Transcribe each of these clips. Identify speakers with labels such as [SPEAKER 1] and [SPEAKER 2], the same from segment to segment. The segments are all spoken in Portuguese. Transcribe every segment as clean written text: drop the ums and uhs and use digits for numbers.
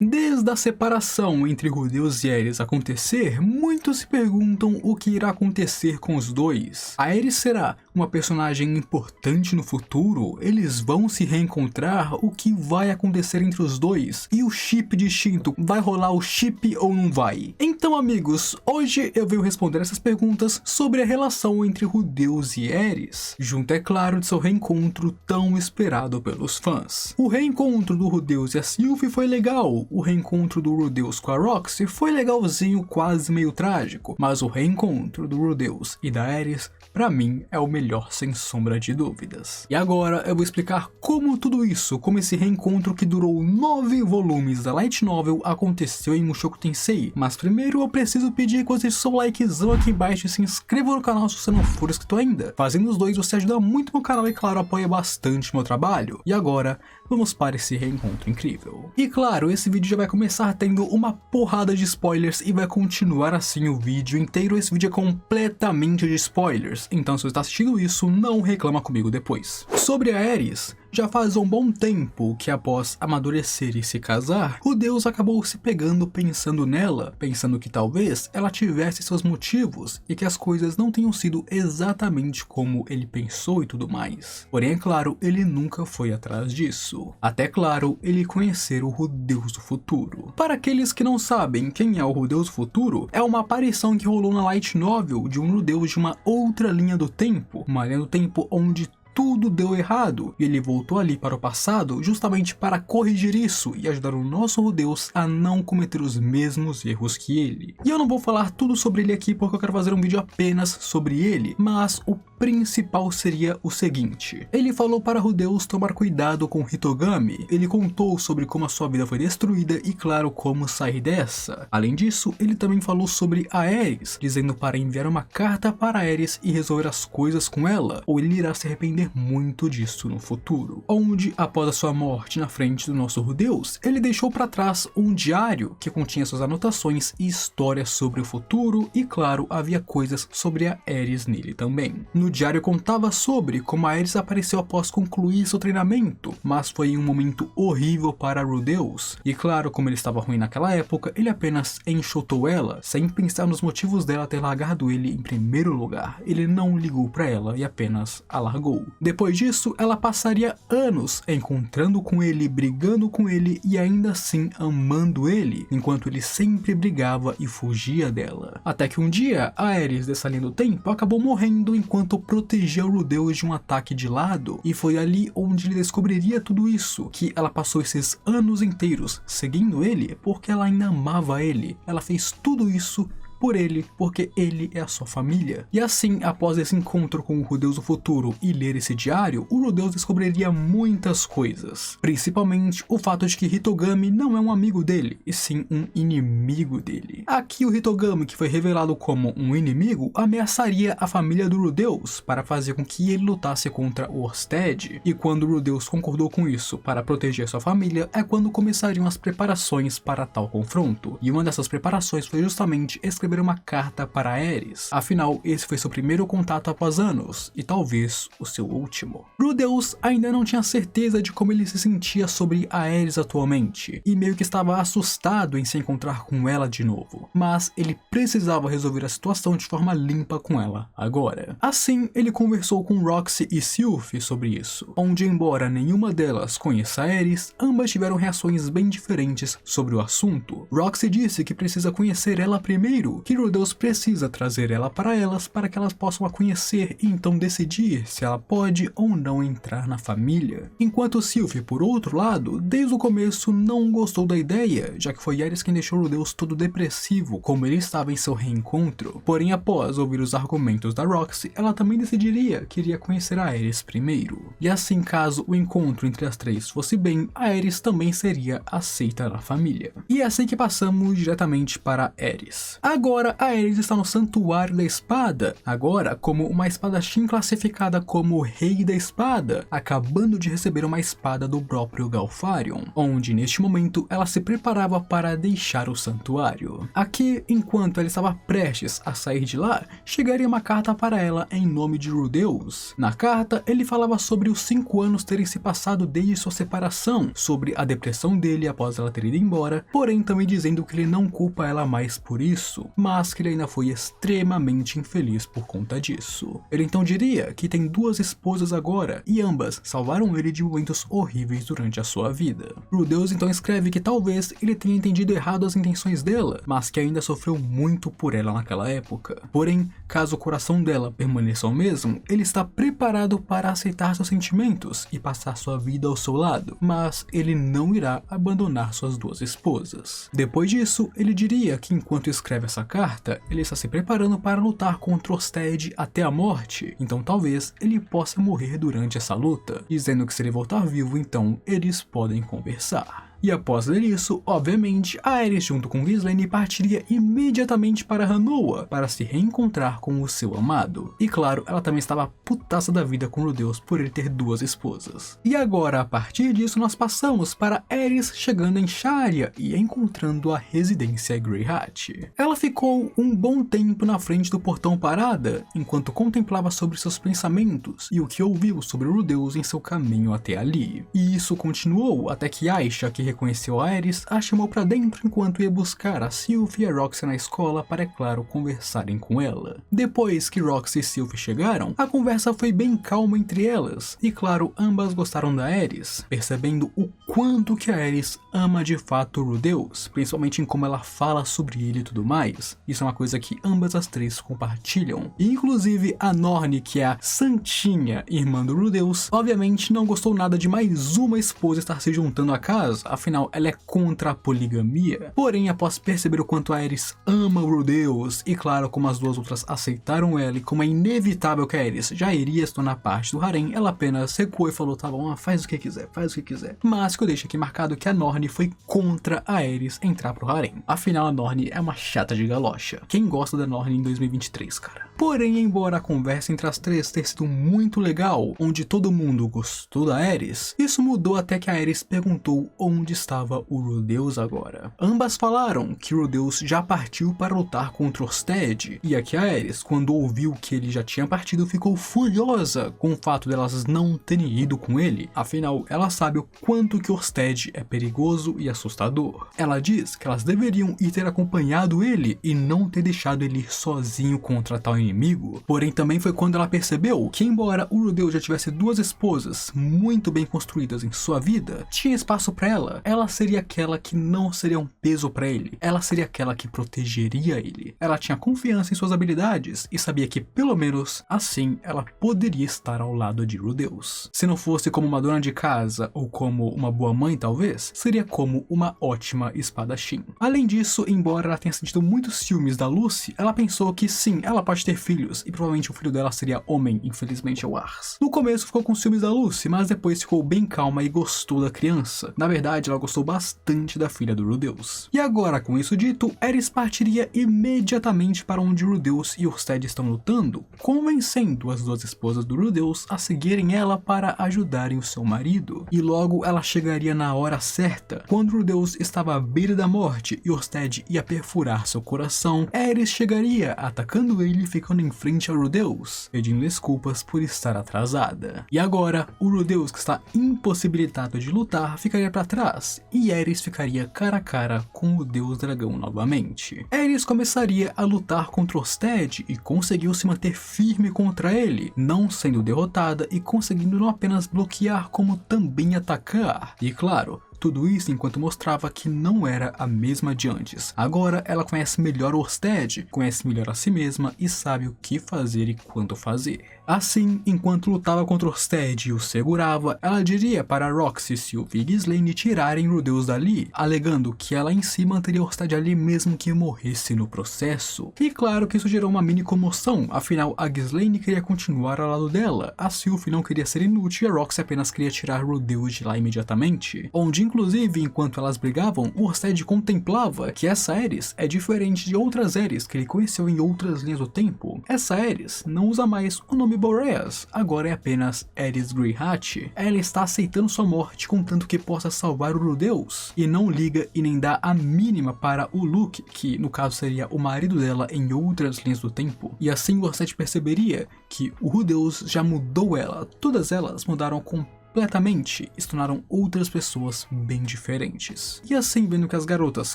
[SPEAKER 1] Desde a separação entre Rudeus e Aerys acontecer, muitos se perguntam o que irá acontecer com os dois. A Aerys será uma personagem importante no futuro? Eles vão se reencontrar? O que vai acontecer entre os dois? E o chip distinto, vai rolar o chip ou não vai? Então amigos, hoje eu venho responder essas perguntas sobre a relação entre Rudeus e Aerys, junto é claro de seu reencontro tão esperado pelos fãs. O reencontro do Rudeus e a Sylvie foi legal. O reencontro do Rudeus com a Roxy foi legalzinho, quase meio trágico, mas o reencontro do Rudeus e da Aerys, pra mim, é o melhor sem sombra de dúvidas. E agora eu vou explicar como tudo isso, como esse reencontro que durou 9 volumes da Light Novel aconteceu em Mushoku Tensei. Mas primeiro eu preciso pedir que você deixe seu likezão aqui embaixo e se inscreva no canal se você não for inscrito ainda. Fazendo os dois você ajuda muito meu canal e claro, apoia bastante meu trabalho. E agora, vamos para esse reencontro incrível. E claro, esse vídeo já vai começar tendo uma porrada de spoilers e vai continuar assim o vídeo inteiro. Esse vídeo é completamente de spoilers, então se você está assistindo isso, não reclama comigo depois. Sobre a Aerys, já faz um bom tempo que após amadurecer e se casar, Rudeus acabou se pegando pensando nela, pensando que talvez ela tivesse seus motivos e que as coisas não tenham sido exatamente como ele pensou e tudo mais. Porém, é claro, ele nunca foi atrás disso. Até claro, ele conhecer o Rudeus do futuro. Para aqueles que não sabem quem é o Rudeus do futuro, é uma aparição que rolou na Light Novel de um Rudeus de uma outra linha do tempo, uma linha do tempo onde tudo deu errado, e ele voltou ali para o passado justamente para corrigir isso e ajudar o nosso Rudeus a não cometer os mesmos erros que ele. E eu não vou falar tudo sobre ele aqui porque eu quero fazer um vídeo apenas sobre ele, mas o principal seria o seguinte: ele falou para Rudeus tomar cuidado com Hitogami, ele contou sobre como a sua vida foi destruída e claro, como sair dessa. Além disso, ele também falou sobre a Aerys, dizendo para enviar uma carta para a Aerys e resolver as coisas com ela, ou ele irá se arrepender muito disso no futuro. Onde, após a sua morte na frente do nosso Rudeus, ele deixou para trás um diário que continha suas anotações e histórias sobre o futuro e claro, havia coisas sobre a Aerys nele também. No diário contava sobre como a Aerys apareceu após concluir seu treinamento, mas foi um momento horrível para Rudeus. E claro, como ele estava ruim naquela época, ele apenas enxotou ela, sem pensar nos motivos dela ter largado ele em primeiro lugar. Ele não ligou para ela e apenas a largou. Depois disso, ela passaria anos encontrando com ele, brigando com ele e ainda assim amando ele, enquanto ele sempre brigava e fugia dela. Até que um dia, a Aerys dessa linha do tempo acabou morrendo enquanto protegia o Rudeus de um ataque de lado, e foi ali onde ele descobriria tudo isso, que ela passou esses anos inteiros seguindo ele porque ela ainda amava ele. Ela fez tudo isso por ele, porque ele é a sua família. E assim, após esse encontro com o Rudeus do futuro e ler esse diário, o Rudeus descobriria muitas coisas. Principalmente o fato de que Hitogami não é um amigo dele, e sim um inimigo dele. Aqui o Hitogami, que foi revelado como um inimigo, ameaçaria a família do Rudeus para fazer com que ele lutasse contra o Orsted. E quando o Rudeus concordou com isso para proteger sua família, é quando começariam as preparações para tal confronto. E uma dessas preparações foi justamente escrever uma carta para Aerys. Afinal, esse foi seu primeiro contato após anos, e talvez o seu último. Rudeus ainda não tinha certeza de como ele se sentia sobre a Aerys atualmente, e meio que estava assustado em se encontrar com ela de novo. Mas ele precisava resolver a situação de forma limpa com ela agora. Assim, ele conversou com Roxy e Sylvie sobre isso, onde embora nenhuma delas conheça a Aerys, ambas tiveram reações bem diferentes sobre o assunto. Roxy disse que precisa conhecer ela primeiro, que Rudeus precisa trazer ela para elas para que elas possam a conhecer e então decidir se ela pode ou não entrar na família. Enquanto Sylvie, por outro lado, desde o começo não gostou da ideia, já que foi Aerys quem deixou Rudeus todo depressivo, como ele estava em seu reencontro. Porém, após ouvir os argumentos da Roxy, ela também decidiria que iria conhecer a Aerys primeiro. E assim, caso o encontro entre as três fosse bem, a Aerys também seria aceita na família. E é assim que passamos diretamente para Aerys. Agora agora a Aerys está no Santuário da Espada, agora como uma espadachim classificada como Rei da Espada, acabando de receber uma espada do próprio Galfarion, onde neste momento ela se preparava para deixar o santuário. Aqui, enquanto ela estava prestes a sair de lá, chegaria uma carta para ela em nome de Rudeus. Na carta, ele falava sobre os 5 anos terem se passado desde sua separação, sobre a depressão dele após ela ter ido embora, porém também dizendo que ele não culpa ela mais por isso, mas que ele ainda foi extremamente infeliz por conta disso. Ele então diria que tem 2 esposas agora, e ambas salvaram ele de momentos horríveis durante a sua vida. Rudeus então escreve que talvez ele tenha entendido errado as intenções dela, mas que ainda sofreu muito por ela naquela época. Porém, caso o coração dela permaneça o mesmo, ele está preparado para aceitar seus sentimentos e passar sua vida ao seu lado, mas ele não irá abandonar suas 2 esposas. Depois disso, ele diria que enquanto escreve essa carta, ele está se preparando para lutar contra Orsted até a morte, então talvez ele possa morrer durante essa luta, dizendo que se ele voltar vivo, então eles podem conversar. E após ler isso, obviamente, a Aerys junto com Ghislaine partiria imediatamente para Ranoa para se reencontrar com o seu amado. E claro, ela também estava putaça da vida com Rudeus por ele ter 2 esposas. E agora, a partir disso, nós passamos para Aerys chegando em Sharia e encontrando a residência Greyhat. Ela ficou um bom tempo na frente do portão parada, enquanto contemplava sobre seus pensamentos e o que ouviu sobre Rudeus em seu caminho até ali. E isso continuou até que Aisha, que reconheceu a Aerys, a chamou pra dentro enquanto ia buscar a Sylvie e a Roxy na escola para, é claro, conversarem com ela. Depois que Roxy e Sylvie chegaram, a conversa foi bem calma entre elas, e claro, ambas gostaram da Aerys, percebendo o quanto que a Aerys ama de fato Rudeus, principalmente em como ela fala sobre ele e tudo mais. Isso é uma coisa que ambas as 3 compartilham. E inclusive a Norne, que é a santinha irmã do Rudeus, obviamente não gostou nada de mais uma esposa estar se juntando à casa, afinal ela é contra a poligamia. Porém, após perceber o quanto a Aerys ama o Rudeus, e claro, como as 2 outras aceitaram ela e como é inevitável que a Aerys já iria se tornar parte do harém, ela apenas recuou e falou: tá bom, faz o que quiser, faz o que quiser. Mas que eu deixo aqui marcado que a Norne foi contra a Aerys entrar pro harém. Afinal, a Norne é uma chata de galocha. Quem gosta da Norne em 2023, cara? Porém, embora a conversa entre as 3 ter sido muito legal, onde todo mundo gostou da Aerys, isso mudou até que a Aerys perguntou onde estava o Rudeus agora. Ambas falaram que Rudeus já partiu para lutar contra Orsted, e aqui a Aerys, quando ouviu que ele já tinha partido, ficou furiosa com o fato delas não terem ido com ele, afinal ela sabe o quanto que Orsted é perigoso e assustador. Ela diz que elas deveriam ir ter acompanhado ele e não ter deixado ele ir sozinho contra tal inimigo. Porém, também foi quando ela percebeu que, embora o Rudeus já tivesse 2 esposas muito bem construídas em sua vida, tinha espaço para ela seria aquela que não seria um peso para ele, ela seria aquela que protegeria ele. Ela tinha confiança em suas habilidades e sabia que, pelo menos assim, ela poderia estar ao lado de Rudeus. Se não fosse como uma dona de casa ou como uma boa mãe, talvez, seria como uma ótima espadachim. Além disso, embora ela tenha sentido muitos ciúmes da Lucy, ela pensou que sim, ela pode ter filhos, e provavelmente o filho dela seria homem, infelizmente é o Ars. No começo ficou com ciúmes da Lucy, mas depois ficou bem calma e gostou da criança. Na verdade, ela gostou bastante da filha do Rudeus. E agora, com isso dito, Aerys partiria imediatamente para onde Rudeus e Orsted estão lutando, convencendo as 2 esposas do Rudeus a seguirem ela para ajudarem o seu marido. E logo ela chegaria na hora certa. Quando Rudeus estava à beira da morte e Orsted ia perfurar seu coração, Aerys chegaria, atacando ele e ficando em frente a Rudeus, pedindo desculpas por estar atrasada. E agora, o Rudeus, que está impossibilitado de lutar, ficaria para trás, e Aerys ficaria cara a cara com o Deus Dragão novamente. Aerys começaria a lutar contra Orsted e conseguiu se manter firme contra ele, não sendo derrotada e conseguindo não apenas bloquear como também atacar. E claro, tudo isso enquanto mostrava que não era a mesma de antes. Agora ela conhece melhor Orsted, conhece melhor a si mesma e sabe o que fazer e quando fazer. Assim, enquanto lutava contra Orsted e o segurava, ela diria para Roxy, Sylvie e Ghislaine tirarem Rudeus dali, alegando que ela em si manteria Orsted ali mesmo que morresse no processo. E claro que isso gerou uma mini comoção, afinal a Ghislaine queria continuar ao lado dela, a Sylvie não queria ser inútil e a Roxy apenas queria tirar Rudeus de lá imediatamente. Onde Inclusive, enquanto elas brigavam, Orsted contemplava que essa Aerys é diferente de outras Aerys que ele conheceu em outras linhas do tempo. Essa Aerys não usa mais o nome Boreas, agora é apenas Aerys Greyhat. Ela está aceitando sua morte contanto que possa salvar o Rudeus, e não liga e nem dá a mínima para o Luke, que no caso seria o marido dela em outras linhas do tempo. E assim Orsted perceberia que o Rudeus já mudou ela, todas elas mudaram completamente e se tornaram outras pessoas bem diferentes. E assim, vendo que as garotas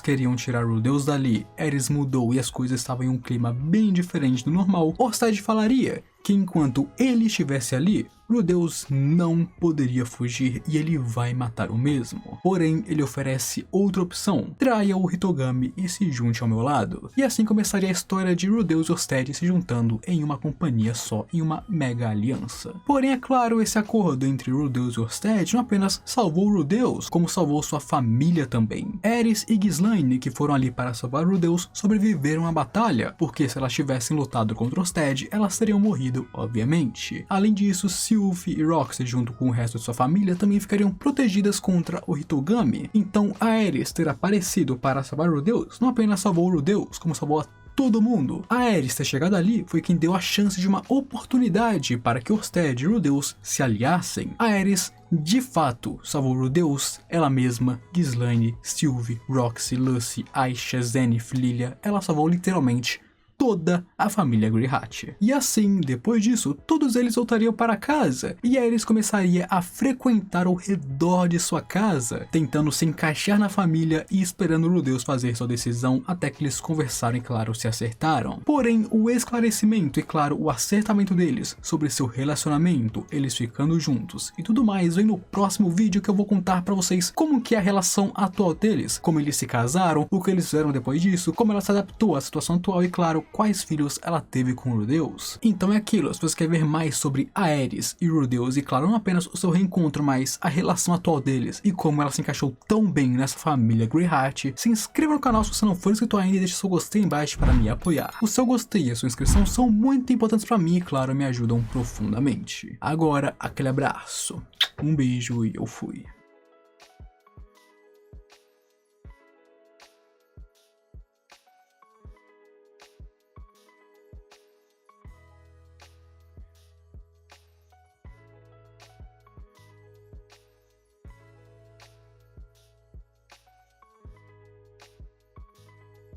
[SPEAKER 1] queriam tirar o Deus dali, Aerys mudou e as coisas estavam em um clima bem diferente do normal, Orsted falaria que enquanto ele estivesse ali, Rudeus não poderia fugir e ele vai matar o mesmo. Porém, ele oferece outra opção: traia o Hitogami e se junte ao meu lado. E assim começaria a história de Rudeus e Orsted se juntando em uma companhia só, em uma mega aliança. Porém, é claro, esse acordo entre Rudeus e Orsted não apenas salvou Rudeus, como salvou sua família também. Aerys e Ghislaine, que foram ali para salvar Rudeus, sobreviveram à batalha, porque se elas tivessem lutado contra Orsted, elas teriam morrido, obviamente. Além disso, Sylvie e Roxy, junto com o resto de sua família, também ficariam protegidas contra o Hitogami. Então, a Aerys ter aparecido para salvar Rudeus não apenas salvou Rudeus, como salvou a todo mundo. A Aerys ter chegado ali foi quem deu a chance de uma oportunidade para que Orsted e Rudeus se aliassem. A Aerys de fato salvou Rudeus, ela mesma, Ghislaine, Sylvie, Roxy, Lucy, Aisha, Zenith, Lilia. Ela salvou literalmente toda a família Greyhat. E assim, depois disso, todos eles voltariam para casa, e Aerys começaria a frequentar ao redor de sua casa, tentando se encaixar na família e esperando Rudeus fazer sua decisão até que eles conversaram e, claro, se acertaram. Porém, o esclarecimento e, claro, o acertamento deles sobre seu relacionamento, eles ficando juntos e tudo mais, vem no próximo vídeo que eu vou contar pra vocês como que é a relação atual deles, como eles se casaram, o que eles fizeram depois disso, como ela se adaptou à situação atual e, claro, quais filhos ela teve com Rudeus. Então é aquilo, se você quer ver mais sobre Aerys e Rudeus e, claro, não apenas o seu reencontro, mas a relação atual deles e como ela se encaixou tão bem nessa família Greyhat, se inscreva no canal se você não for inscrito ainda e deixe seu gostei embaixo para me apoiar. O seu gostei e a sua inscrição são muito importantes para mim e, claro, me ajudam profundamente. Agora, aquele abraço, um beijo e eu fui.